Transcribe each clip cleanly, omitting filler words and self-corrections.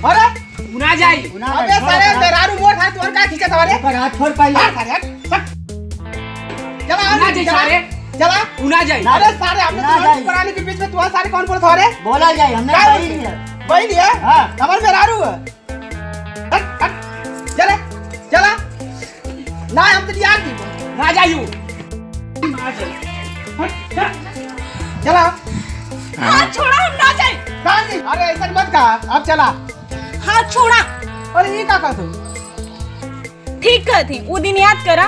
अरे उना जाई। अबे सारे मेरारू मोट हाथ और का खींचा थारे पर हाथ छोड़ पहले चला उना जाई सारे, चला उना जाई। अरे सारे हमने पुराने के बीच में तू सारे कौन बोल थारे बोला जाए हमने भाई नहीं है हां हमारे मेरारू है चले चला ना हम तो यार की ना जाइयो। चला हाथ छोड़ा, हम ना जाए। कहां नहीं अरे ऐसा मत कहा अब चला हाथ छोड़ा। अरे ये का कर तू ठीक थी वो दिन याद करा।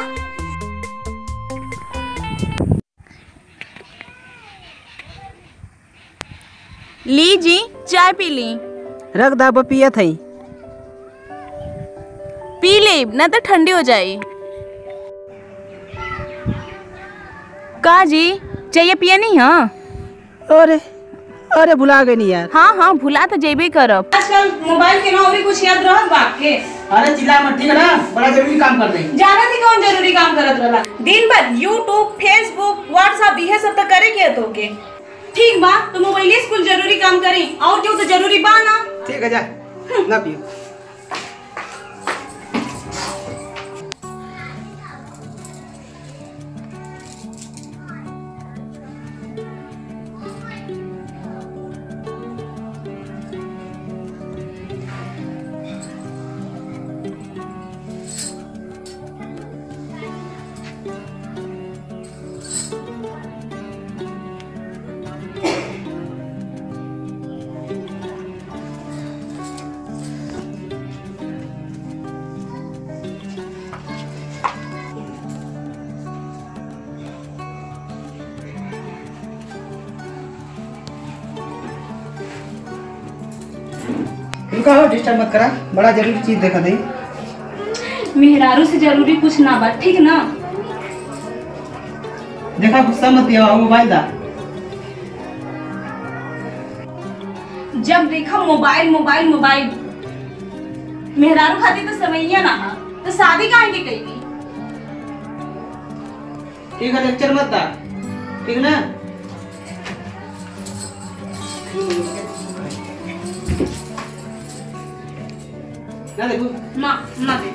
ली जी चाय पी ली। रख दा पिया थई पी ले ना तो ठंडी हो जाए। का जी चाहिए पिया नहीं? हाँ अरे अरे भुला गई नहीं यार। हाँ हाँ भुला तो जेबे करब। आजकल मोबाइल के ना और कुछ याद रहत बाप के। अरे चिल्ला मत ठीक है ना बड़ा जरूरी काम कर दे। जाना थी कौन जरूरी काम करत रहला। दिन भर यूट्यूब फेसबुक व्हाट्सएप ये सब तो करे के तो के ठीक बा तो मोबाइल स्कूल जरूरी काम करी और क्यों तो जरूरी बा ना। ठीक है जा ना पियो। रुका हो डिस्टर्ब मत करा बड़ा जरूरी चीज देखा दे। मेहरारू से जरूरी कुछ ना बात ठीक ना। देखा गुस्सा मत दिया मोबाइल दा। जब देखा मोबाइल मोबाइल मोबाइल मेहरारू खाती तो समैया ना तो शादी काहे के कईली। ठीक है लेक्चर मत दा ठीक ना। ना देखो ना ना दे।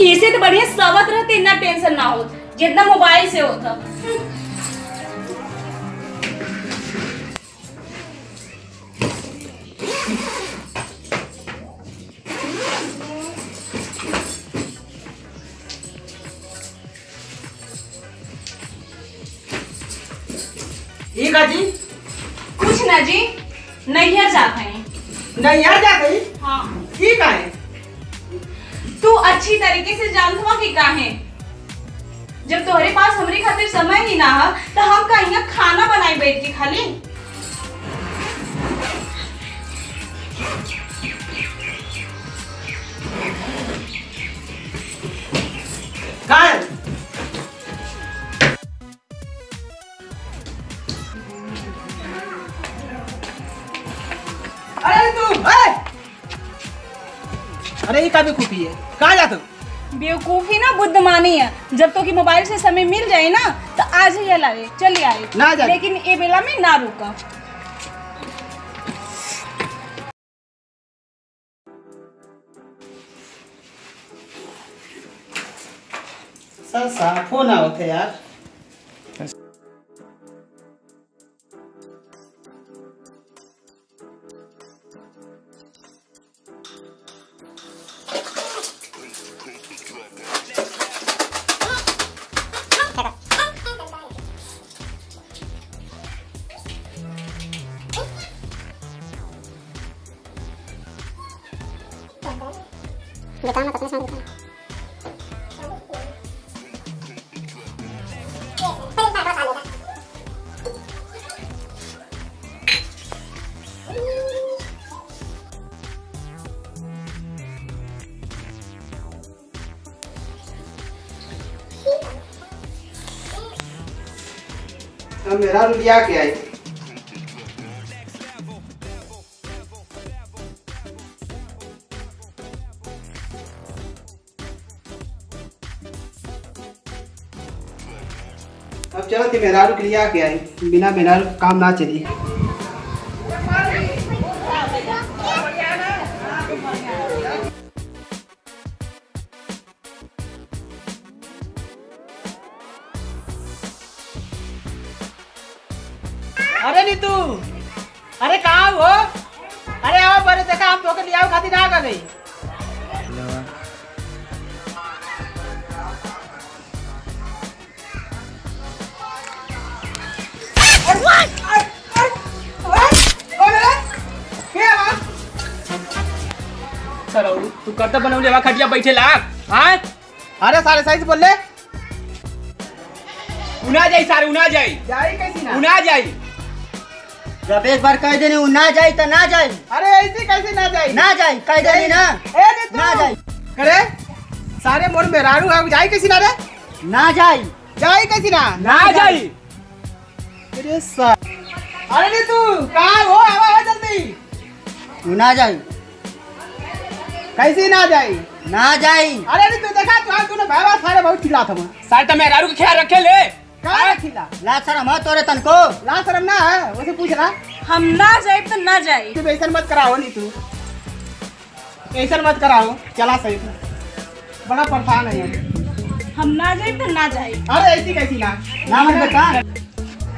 ऐसे तो बढ़िया सावत रहते इतना टेंशन ना हो जितना मोबाइल से होता। ठीक है जी कुछ ना जी नैहर जाते हैं। नैहर जा गई हाँ ठीक है। तू अच्छी तरीके से जानता कि काहे जब तुम्हारे पास हमारे खातिर समय ही ना है तो हम कहीं खाना बनाए बैठ के खाली। काय अरे तू अरे ये का बेवकूफी है कहाँ जा तू। बेवकूफी ना बुद्धमानी है। जब तो कि मोबाइल से समय मिल जाए ना तो आज ही लाए चली आए ना जा। लेकिन ये बेला में ना रुका। सर फोन आओ थे यार। बता मत अपने साथ मेरा रुपया क्या है। अब चलो थी मेहरारू के लिए आके आई, बिना मेहरारू काम ना चली। अरे नीतू, अरे कहाँ हो? अरे आओ बड़े, देखा हम तो लिया खातिर आ गई। तू करता बनवले वा खटिया बैठे लाग। हां अरे सारे सही से बोल ले। उना जाई सारे, उना जाई कैसी ना? उना जाई। जब एक बार कह देने ना जाई तो ना जाई। अरे ऐसे कैसे ना जाई? ना जाई कह देनी ना। ए नीतू, ना जाई। अरे सारे मोर मेहरारू है, जाई कैसी ना रे? ना जाई। जाई कैसी ना? ना जाई। अरे अरे नीतू कहाँ हो? आवा जल्दी। ना जाई। कैसी ना जाई? ना जाई। अरे नीतू देखा तूने भाई सारे बहुत खिला था मैं। सारे तो मेहरारू के ख्याल रखे ले। कहाँ खिला? ला शर्म हो तोरे तन को। ला शर्म ना है, वैसे पूछ रहा। हम ना जाए तो ना जाए। तू ऐसा मत कराओ नीतू, ऐसा मत कराओ। चला सही बड़ा परेशान है। हम ना जाए तो ना जाए। अरे ऐसी कैसी ना? ना मन बता।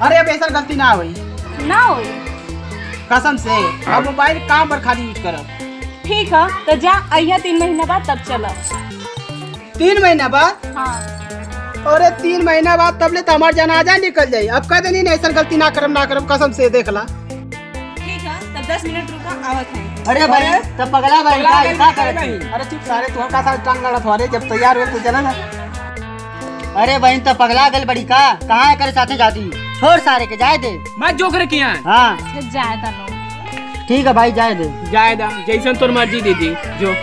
अरे अब ऐसा गलती ना हुई, ना हो। कसम से। अब मोबाइल काम पर खाली यूज करो। ठीक है तो जा अहिया 3 महीना बाद तब चला। 3 महीना बाद? हाँ अरे 3 महीना बाद तब ले तो हमार जनाजा निकल जाये। अब कह देनी ऐसा गलती ना करम कसम से। देख ला। ठीक है तब 10 मिनट रुका, आवत है। अरे भाई तब पगला भाई क्या करे? अरे चुप सारे, तू का साथ टांग लड़ा थोड़े। जब तैयार हो तो चला ना। अरे बहन तो पगला गल बड़ी का, कहाँ करे साथे जाती? छोड़ सारे के जाए दे। मैं जो करे किया। हाँ जाए ता लो। ठीक है भाई जाए दे। जाए दा जैसन तोर मर्जी दीदी जो।